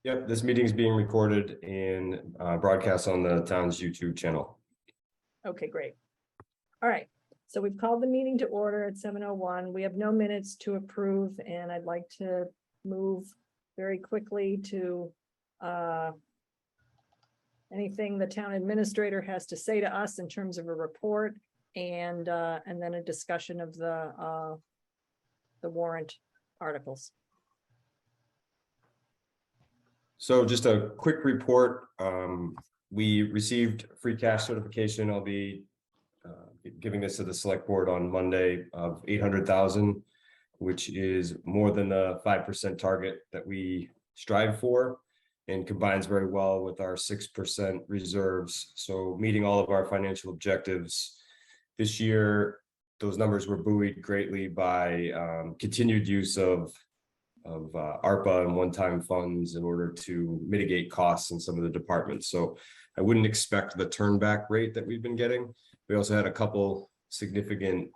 Yep, this meeting is being recorded and broadcast on the town's YouTube channel. Okay, great. All right, so we've called the meeting to order at 7:01. We have no minutes to approve, and I'd like to move very quickly to anything the town administrator has to say to us in terms of a report and then a discussion of the warrant articles. So just a quick report. We received free cash certification. I'll be giving this to the select board on Monday of 800,000, which is more than the 5% target that we strive for and combines very well with our 6% reserves. So meeting all of our financial objectives this year, those numbers were buoyed greatly by continued use of ARPA and one-time funds in order to mitigate costs in some of the departments. So I wouldn't expect the turnback rate that we've been getting. We also had a couple significant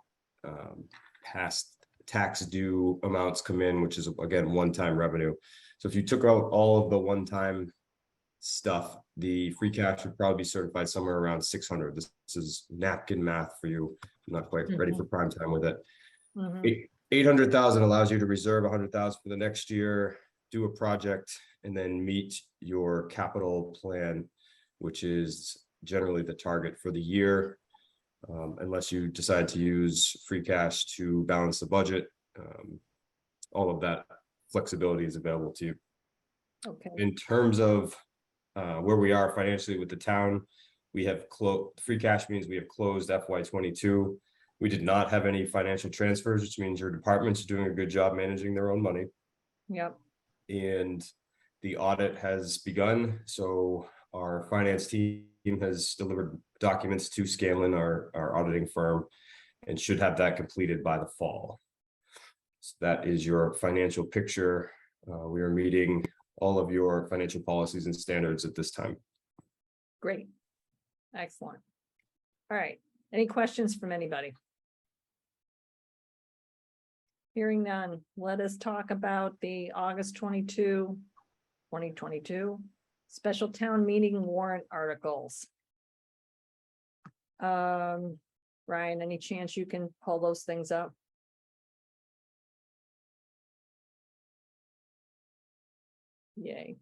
past tax due amounts come in, which is again one-time revenue. So if you took out all of the one-time stuff, the free cash would probably be certified somewhere around 600. This is napkin math for you. I'm not quite ready for prime time with it. 800,000 allows you to reserve 100,000 for the next year, do a project, and then meet your capital plan, which is generally the target for the year, unless you decide to use free cash to balance the budget. All of that flexibility is available to you. Okay. In terms of where we are financially with the town, we have closed. Free cash means we have closed FY22. We did not have any financial transfers, which means your departments are doing a good job managing their own money. Yep. And the audit has begun. So our finance team has delivered documents to Scanlon, our auditing firm, and should have that completed by the fall. So that is your financial picture. We are meeting all of your financial policies and standards at this time. Great. Excellent. All right. Any questions from anybody? Hearing none, let us talk about the August 22, 2022 special town meeting warrant articles. Ryan, any chance you can pull those things up? Yay.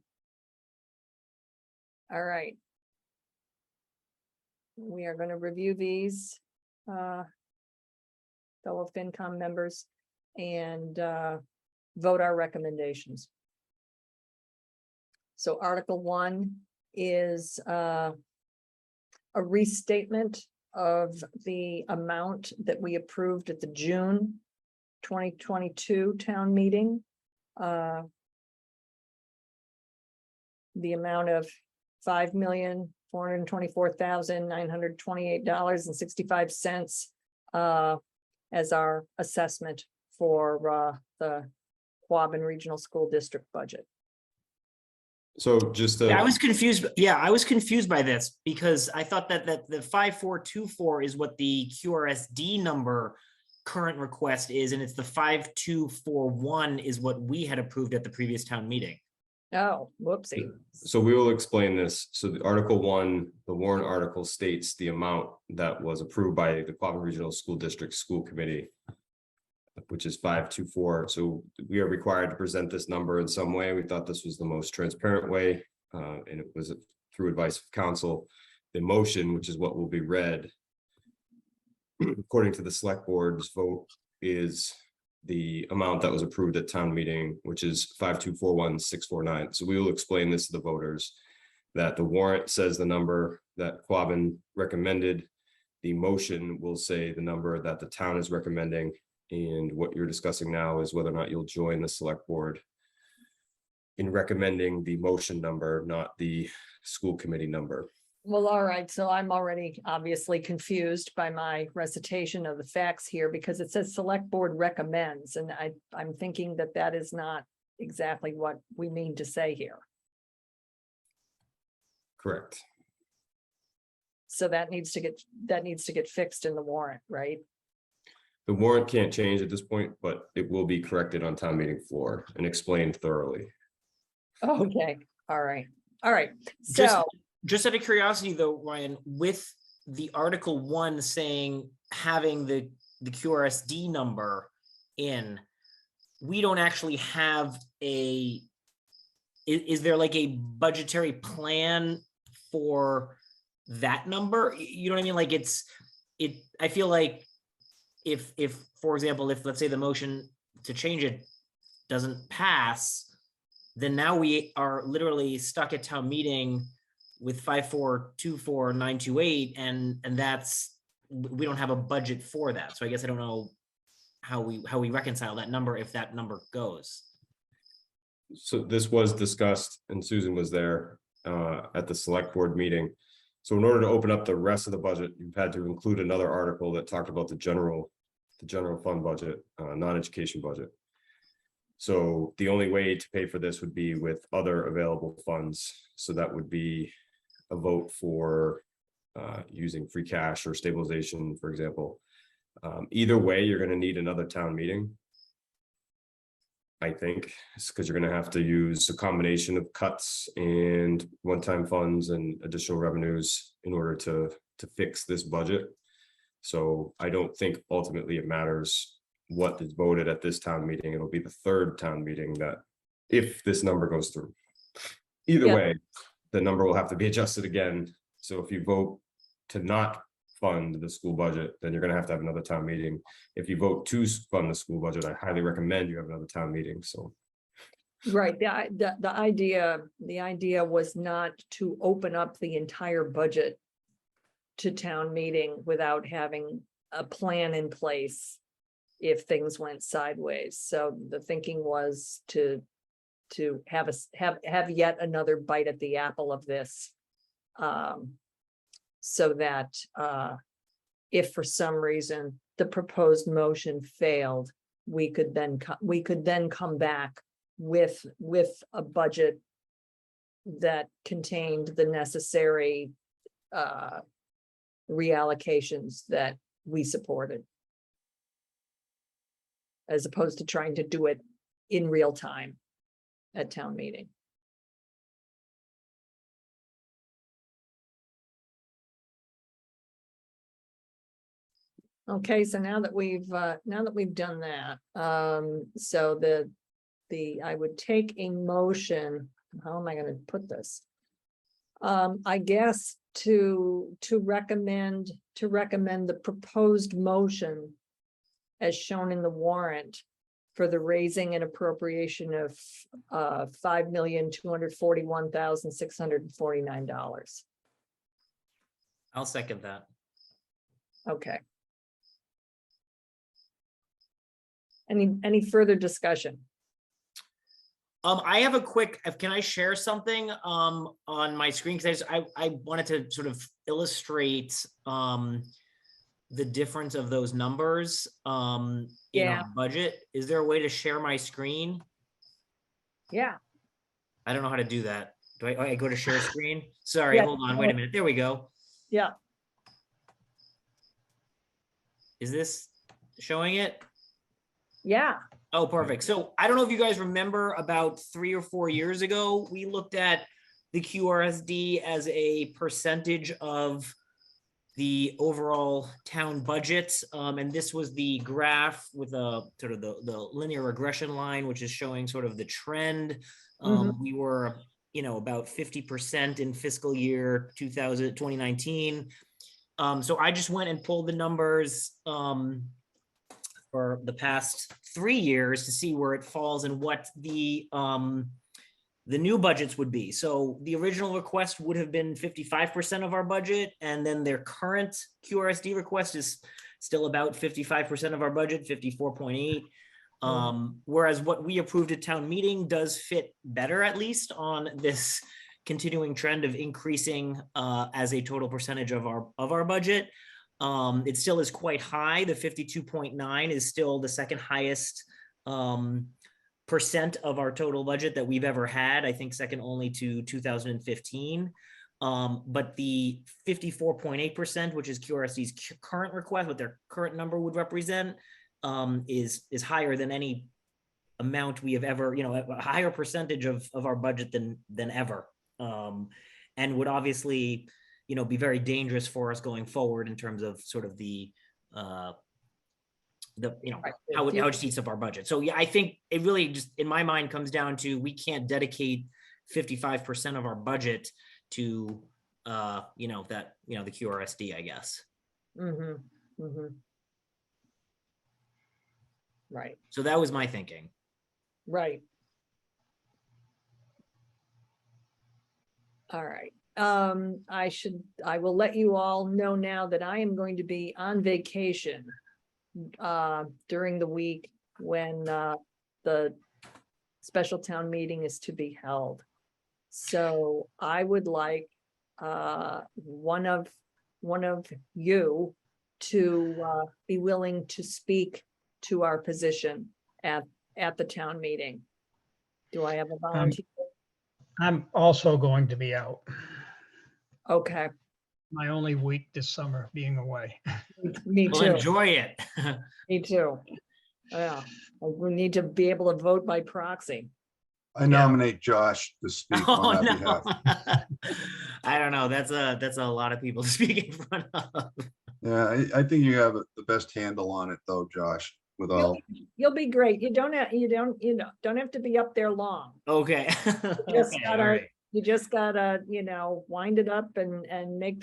All right. We are going to review these, fellow FinCom members, and vote our recommendations. So Article 1 is a restatement of the amount that we approved at the June 2022 town meeting. The amount of $5,424,928.65 as our assessment for the Quabbin Regional School District budget. So just I was confused. Yeah, I was confused by this because I thought that the 5424 is what the QRSD number current request is, and it's the 5241 is what we had approved at the previous town meeting. Oh, whoopsie. So we will explain this. So the Article 1, the warrant article states the amount that was approved by the Quabbin Regional School District School Committee, which is 524. So we are required to present this number in some way. We thought this was the most transparent way, and it was through advice of council. The motion, which is what will be read, according to the select board's vote, is the amount that was approved at town meeting, which is 5241649. So we will explain this to the voters, that the warrant says the number that Quabbin recommended. The motion will say the number that the town is recommending. And what you're discussing now is whether or not you'll join the select board in recommending the motion number, not the school committee number. Well, all right. So I'm already obviously confused by my recitation of the facts here because it says select board recommends, and I'm thinking that that is not exactly what we mean to say here. Correct. So that needs to get fixed in the warrant, right? The warrant can't change at this point, but it will be corrected on town meeting floor and explained thoroughly. Okay, All right, all right. Just, So, just out of curiosity though, Ryan, with the Article 1 saying having the QRSD number in, we don't actually have is there like a budgetary plan for that number? You know what I mean? Like I feel like if, for example, if let's say the motion to change it doesn't pass, then now we are literally stuck at town meeting with 5424928, and that's, we don't have a budget for that. So I guess I don't know how we reconcile that number if that number goes. So this was discussed and Susan was there at the select board meeting. So in order to open up the rest of the budget, you've had to include another article that talked about the general fund budget, non-education budget. So the only way to pay for this would be with other available funds. So that would be a vote for using free cash or stabilization, for example. Either way, you're going to need another town meeting. I think it's because you're going to have to use a combination of cuts and one-time funds and additional revenues in order to fix this budget. So I don't think ultimately it matters what is voted at this town meeting. It'll be the third town meeting that, if this number goes through, either Yeah. way, the number will have to be adjusted again. So if you vote to not fund the school budget, then you're going to have another town meeting. If you vote to fund the school budget, I highly recommend you have another town meeting. So right, the idea was not to open up the entire budget to town meeting without having a plan in place if things went sideways. So the thinking was to have yet another bite at the apple of this. So that if for some reason the proposed motion failed, we could then come back with a budget that contained the necessary reallocations that we supported, as opposed to trying to do it in real time at town meeting. Okay, so now that we've done that, so I would take a motion, how am I gonna put this? I guess to recommend the proposed motion as shown in the warrant for the raising and appropriation of $5,241,649. I'll second that. Okay. Any further discussion? I have a quick, can I share something on my screen? Because I wanted to sort of illustrate the difference of those numbers in Yeah. our budget. Is there a way to share my screen? Yeah. I don't know how to do that. Do I go to share screen? Sorry, Yeah. hold on, wait a minute. There we go. Yeah. Is this showing it? Yeah. Oh, perfect. So I don't know if you guys remember, about 3 or 4 years ago, we looked at the QRSD as a percentage of the overall town budget. And this was the graph with a sort of the linear regression line, which is showing sort of the trend. We were, about 50% in fiscal year 2019. So I just went and pulled the numbers for the past 3 years to see where it falls and what the new budgets would be. So the original request would have been 55% of our budget, and then their current QRSD request is still about 55% of our budget, 54.8. Whereas what we approved at town meeting does fit better, at least on this continuing trend of increasing as a total percentage of our budget. It still is quite high. The 52.9 is still the second highest percent of our total budget that we've ever had. I think second only to 2015. But the 54.8%, which is QRSD's current request, what their current number would represent, is higher than any amount we have ever, a higher percentage of our budget than ever. And would obviously, be very dangerous for us going forward in terms of sort of the Right. how it eats up our budget. So yeah, I think it really just in my mind comes down to we can't dedicate 55% of our budget to the QRSD, I guess. Mm-hmm, mm-hmm. Right, So that was my thinking. right. All right. I will let you all know now that I am going to be on vacation during the week when the special town meeting is to be held. So I would like one of you to be willing to speak to our position at the town meeting. Do I have a volunteer? I'm also going to be out. Okay, My only week this summer being away. me Well, too, enjoy it. me too. Yeah, we need to be able to vote by proxy. I nominate Josh to speak Oh, on our no. behalf. I don't know. That's a lot of people to speak in front of. Yeah, I think you have the best handle on it though, Josh, with all, You'll be great. You don't have to be up there long. Okay. Just Okay, gotta- all right. You just gotta, wind it up and make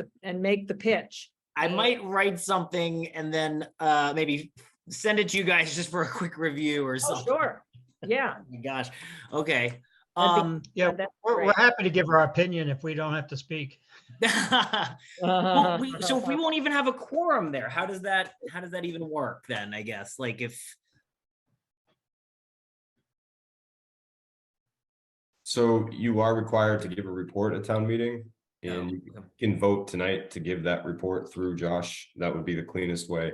the pitch. I might write something and then maybe send it to you guys just for a quick review or Oh, something. sure. Yeah. Oh my gosh. Okay. Yeah, that's we're great. happy to give our opinion if we don't have to speak. Well, so if we won't even have a quorum there, how does that even work then, I guess? Like if So you are required to give a report at town meeting, and you Oh, okay. can vote tonight to give that report through Josh. That would be the cleanest way.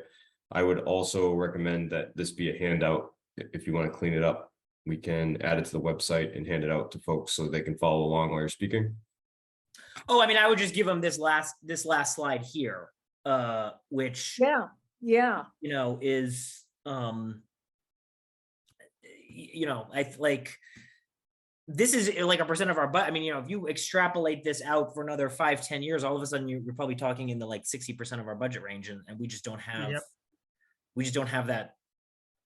I would also recommend that this be a handout. If you want to clean it up, we can add it to the website and hand it out to folks so they can follow along while you're speaking. Oh, I mean, I would just give them this last slide here, which Yeah, is I like this is like a percent of our budget. I mean, if you extrapolate this out for another 5-10 years, all of a sudden you're probably talking in the like 60% of our budget range, and we just don't have Yep. that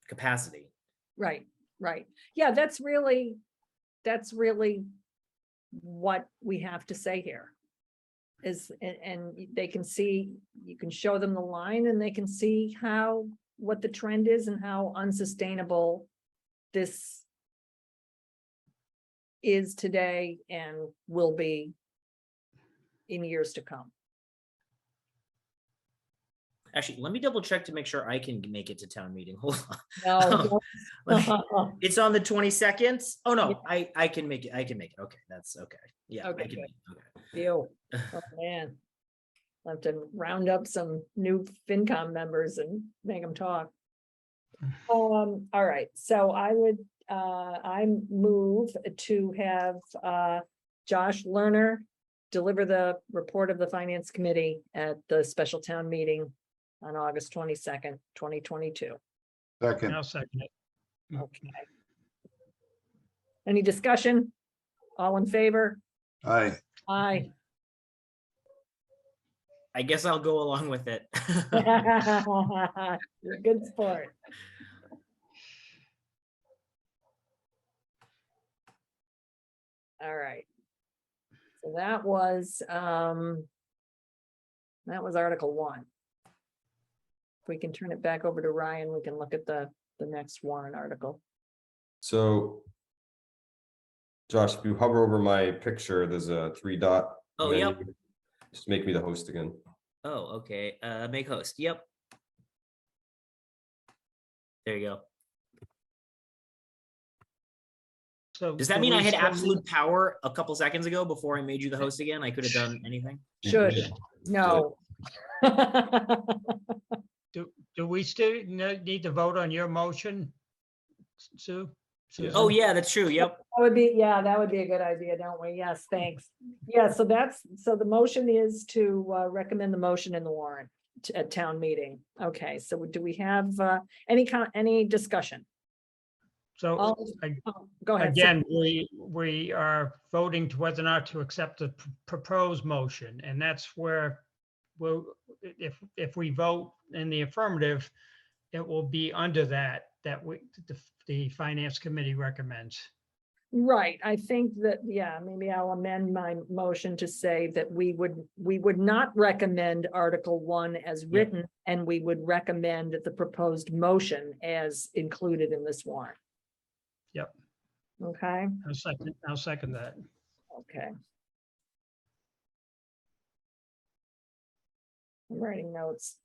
capacity. right. Yeah, that's really what we have to say here. And they can see, you can show them the line and they can see what the trend is and how unsustainable this is today and will be in years to come. Actually, let me double check to make sure I can make it to town meeting. Hold on. No. Let me- don't- It's on the 22nd. Oh no, Yeah. I can make it. I can make it. Okay, that's okay. Yeah, Okay, I can good. make it. Okay. Ew. Oh, man. I'll have to round up some new FinCom members and make them talk. All right, so I move to have Josh Lerner deliver the report of the Finance Committee at the special town meeting on August 22nd, 2022. second, I'll second it. Okay. Any discussion? All in favor? aye, Aye. I guess I'll go along with it. You're a good sport. All right. So that was Article 1. If we can turn it back over to Ryan, we can look at the next warrant article. So Josh, if you hover over my picture, there's a 3-dot. Oh, yep. menu. Just make me the host again. Oh, okay. Make host. Yep. There you go. So Does that do mean I we had still absolute power a couple seconds ago before I made you the host again? I could have done anything. Should, no. Do we still need to vote on your motion, Sue? Yeah. Oh, Susan? yeah, that's true. Yep. That would be a good idea, don't we? Yes, thanks. Yeah, so the motion is to recommend the motion in the warrant at town meeting. Okay, so do we have any discussion? So All- Go ahead. again, we are voting to whether or not to accept the proposed motion, and that's where if we vote in the affirmative, it will be under that the finance committee recommends. Right, I think that, yeah, maybe I'll amend my motion to say that we would not recommend Article 1 as written, and we would recommend the proposed motion as included in this warrant. Yep. Okay, I'll second that. okay. I'm writing notes.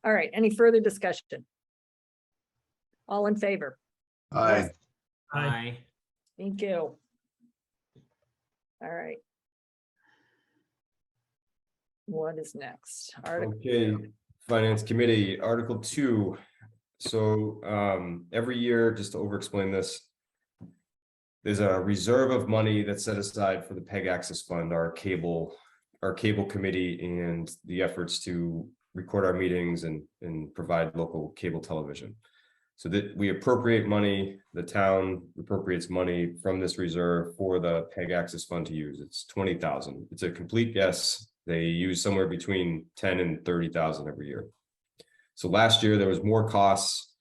All right, any further discussion? All in favor? Aye. Aye. Thank you. All right. What is next? Article, Okay, Finance Committee, Article 2. So every year, just to over-explain this, there's a reserve of money that's set aside for the PEG Access Fund, our cable committee, and the efforts to record our meetings and provide local cable television. So that we appropriate money, the town appropriates money from this reserve for the PEG Access Fund to use. It's 20,000. It's a complete guess. They use somewhere between 10 and 30,000 every year. So last year there was more costs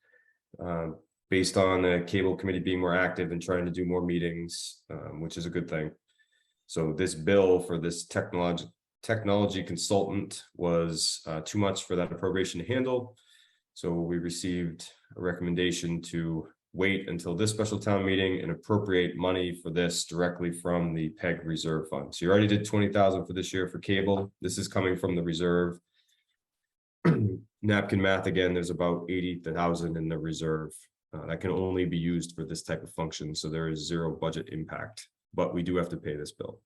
based on the cable committee being more active and trying to do more meetings, which is a good thing. So this bill for this technology consultant was too much for that appropriation to handle. So we received a recommendation to wait until this special town meeting and appropriate money for this directly from the PEG reserve fund. So you already did 20,000 for this year for cable. This is coming from the reserve. Napkin math again, there's about 80,000 in the reserve that can only be used for this type of function. So there is zero budget impact, but we do have to pay this bill.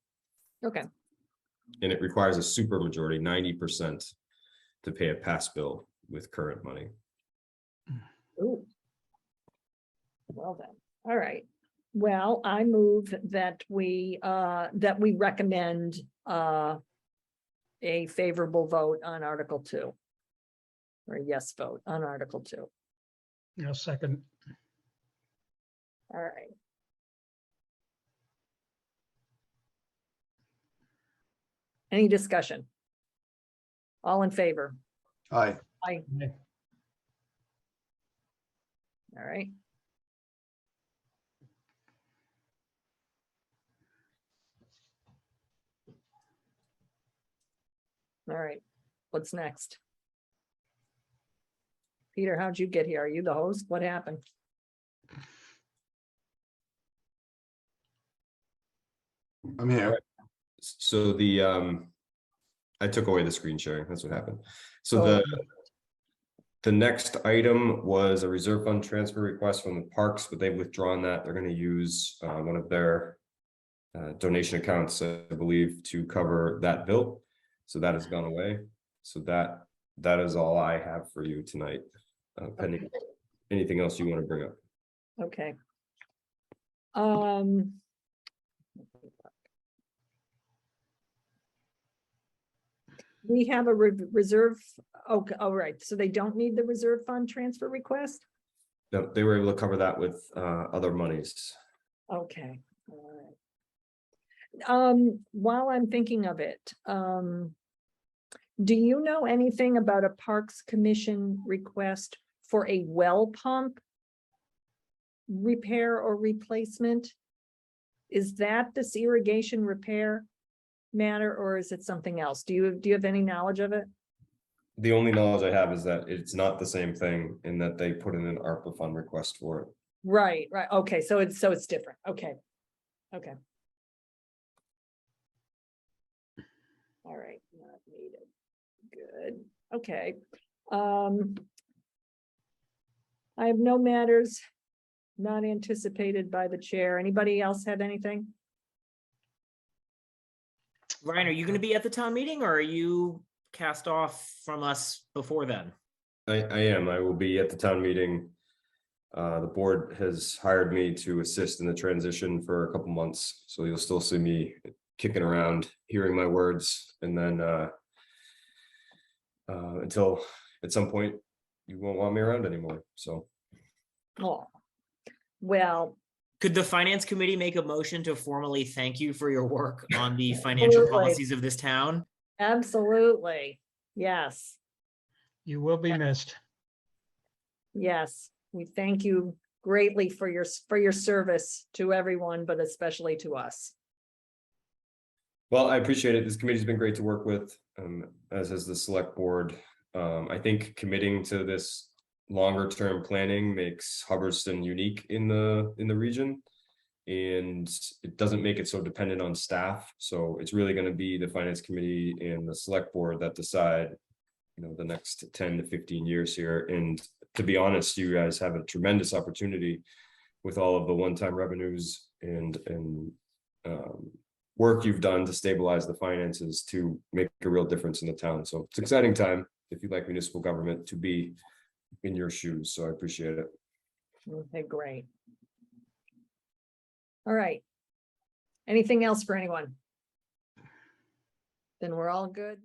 okay, And it requires a super majority, 90%, to pay a pass bill with current money. ooh. Well then, all right. Well, I move that we recommend a favorable vote on Article 2. Or a yes vote on Article 2. I'll second. All right. Any discussion? All in favor? Aye. Aye. All right. All right, what's next? Peter, how'd you get here? Are you the host? What happened? I'm here. So I took away the screen sharing. That's what happened. So Oh. the next item was a reserve fund transfer request from the parks, but they've withdrawn that. They're going to use one of their donation accounts, I believe, to cover that bill. So that has gone away. So that is all I have for you tonight. Pending anything else you want to bring up. Okay. We have a reserve, okay, all right, so they don't need the reserve fund transfer request? No, they were able to cover that with other monies. Okay, all right. While I'm thinking of it, do you know anything about a Parks Commission request for a well pump repair or replacement? Is that this irrigation repair matter, or is it something else? Do you have any knowledge of it? The only knowledge I have is that it's not the same thing in that they put in an ARPA fund request for it. Right, okay, so it's different, okay. All right, not needed, good, okay. I have no matters not anticipated by the chair. Anybody else have anything? Ryan, are you going to be at the town meeting, or are you cast off from us before then? I am. I will be at the town meeting. The board has hired me to assist in the transition for a couple months, so you'll still see me kicking around, hearing my words, and then until at some point you won't want me around anymore. So Oh, well, Could the finance committee make a motion to formally thank you for your work on the financial Absolutely. policies of this town? absolutely. Yes, You will be missed. yes. We thank you greatly for your service to everyone, but especially to us. well, I appreciate it. This committee's been great to work with, as has the select board. I think committing to this longer term planning makes Hubbardston unique in the region. And it doesn't make it so dependent on staff. So it's really going to be the finance committee and the select board that decide, the next 10 to 15 years here. And to be honest, you guys have a tremendous opportunity with all of the one-time revenues and work you've done to stabilize the finances to make a real difference in the town. So it's an exciting time, if you like municipal government, to be in your shoes. So I appreciate it. Okay, great. All right. Anything else for anyone? Then we're all good.